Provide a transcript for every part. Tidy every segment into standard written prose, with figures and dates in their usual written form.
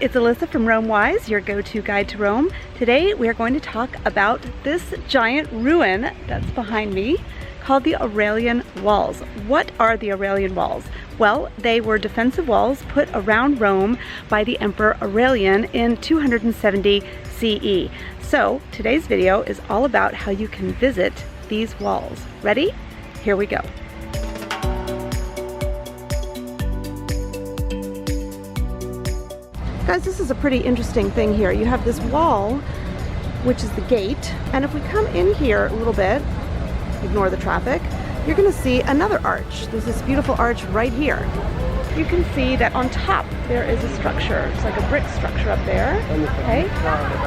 it's Alyssa from RomeWise, your go-to guide to Rome. Today we are going to talk about this giant ruin that's behind me called the Aurelian Walls. What are the Aurelian Walls? Well, they were defensive walls put around Rome by the Emperor Aurelian in 270 CE. So today's video is all about how you can visit these walls. Ready? Here we go. Guys, this is a pretty interesting thing here. You have this wall, which is the gate, and if we come in here a little bit, ignore the traffic, you're gonna see another arch. There's this beautiful arch right here. You can see that on top there is a structure. It's like a brick structure up there, okay?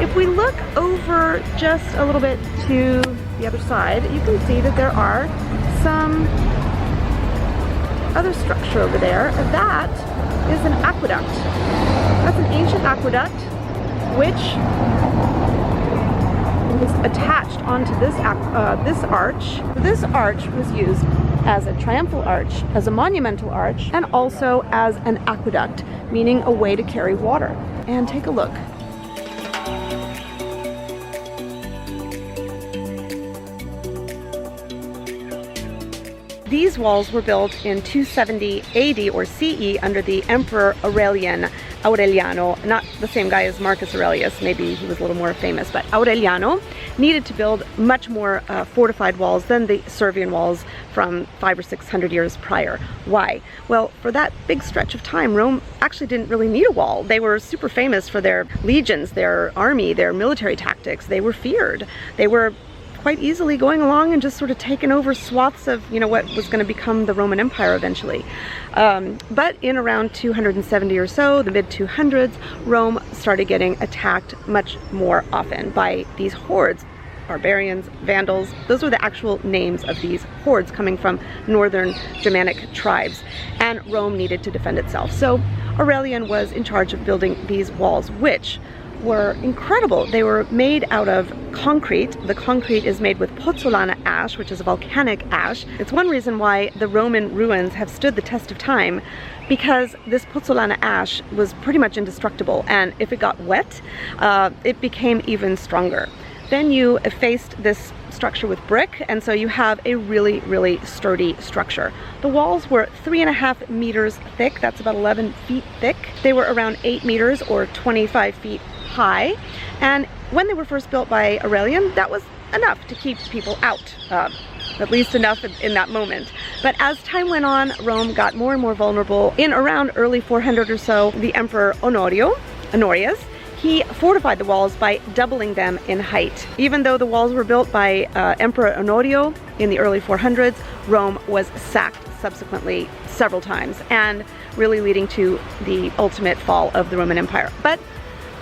If we look over just a little bit to the other side, you can see that there are some other structure over there. That is an aqueduct. That's an ancient aqueduct which is attached onto this arch. This arch was used as a triumphal arch, as a monumental arch, and also as an aqueduct, meaning a way to carry water. And take a look. These walls were built in 270 AD or CE under the Emperor Aureliano, not the same guy as Marcus Aurelius, maybe he was a little more famous, but Aureliano needed to build much more fortified walls than the Servian walls from 500 or 600 years prior. Why? Well, for that big stretch of time, Rome actually didn't really need a wall. They were super famous for their legions, their army, their military tactics. They were feared. They were quite easily going along and just sort of taking over swaths of, you know, what was going to become the Roman Empire eventually. But in around 270 or so, the mid-200s, Rome started getting attacked much more often by these hordes. Barbarians, Vandals, those were the actual names of these hordes coming from northern Germanic tribes, and Rome needed to defend itself. So Aurelian was in charge of building these walls, which were incredible. They were made out of concrete. The concrete is made with pozzolana ash, which is a volcanic ash. It's one reason why the Roman ruins have stood the test of time, because this pozzolana ash was pretty much indestructible, and if it got wet, it became even stronger. Then you effaced this structure with brick, and so you have a really, really sturdy structure. The walls were 3.5 meters thick. That's about 11 feet thick. They were around 8 meters or 25 feet high, and when they were first built by Aurelian, that was enough to keep people out, at least enough in that moment. But as time went on, Rome got more and more vulnerable. In around early 400 or so, the Emperor Honorius, he fortified the walls by doubling them in height. Even though the walls were built by Emperor Honorio in the early 400s, Rome was sacked subsequently several times, and really leading to the ultimate fall of the Roman Empire. But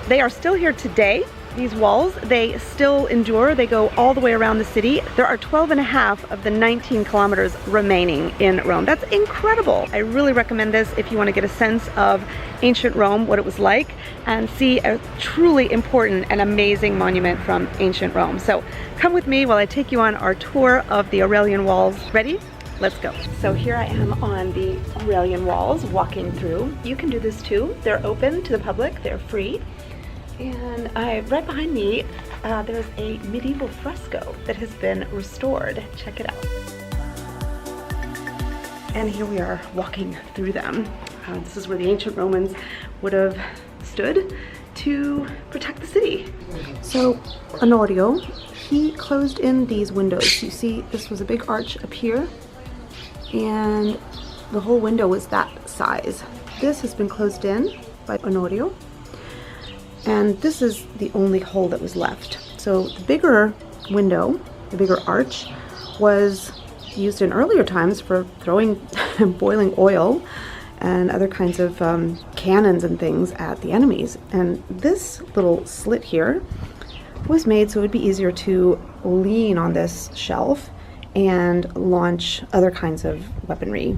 they are still here today. These walls, they still endure. They go all the way around the city. There are 12.5 of the 19 kilometers remaining in Rome. That's incredible. I really recommend this if you want to get a sense of ancient Rome, what it was like, and see a truly important and amazing monument from ancient Rome. So come with me while I take you on our tour of the Aurelian Walls. Ready? Let's go. So here I am on the Aurelian Walls, walking through. You can do this too. They're open to the public. They're free. And right behind me, there's a medieval fresco that has been restored. Check it out. And here we are walking through them. This is where the ancient Romans would have stood to protect the city. So Honorio, he closed in these windows. You see, this was a big arch up here, and the whole window was that size. This has been closed in by Honorio, and this is the only hole that was left. So the bigger window, the bigger arch, was used in earlier times for throwing boiling oil and other kinds of cannons and things at the enemies. And this little slit here was made so it would be easier to lean on this shelf and launch other kinds of weaponry.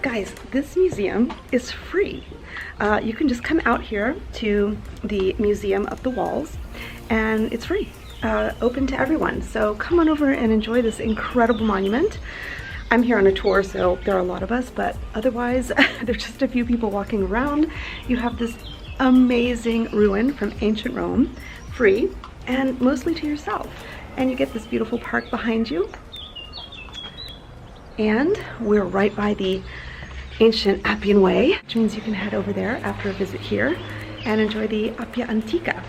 Guys, this museum is free. You can just come out here to the Museum of the Walls, and it's free. open to everyone. So come on over and enjoy this incredible monument. I'm here on a tour, so there are a lot of us, but otherwise there's just a few people walking around. You have this amazing ruin from ancient Rome, free and mostly to yourself. And you get this beautiful park behind you. And we're right by the ancient Appian Way, which means you can head over there after a visit here and enjoy the Appia Antica.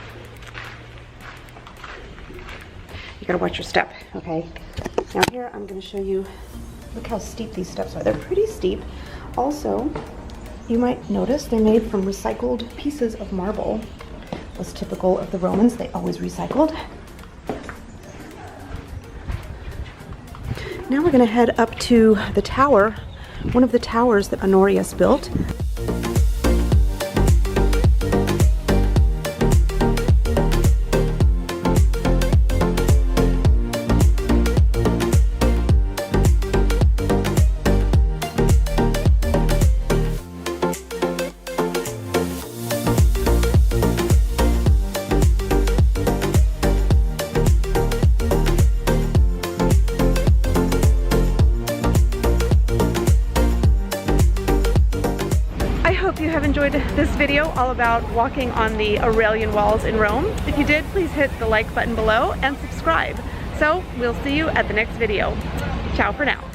You gotta watch your step, okay? Now here I'm gonna show you, look how steep these steps are. They're pretty steep. Also, you might notice they're made from recycled pieces of marble. Was typical of the Romans, they always recycled. Now we're gonna head up to the tower, one of the towers that Honorius built. You have enjoyed this video all about walking on the Aurelian Walls in Rome. If you did, please hit the like button below and subscribe. So we'll see you at the next video. Ciao for now.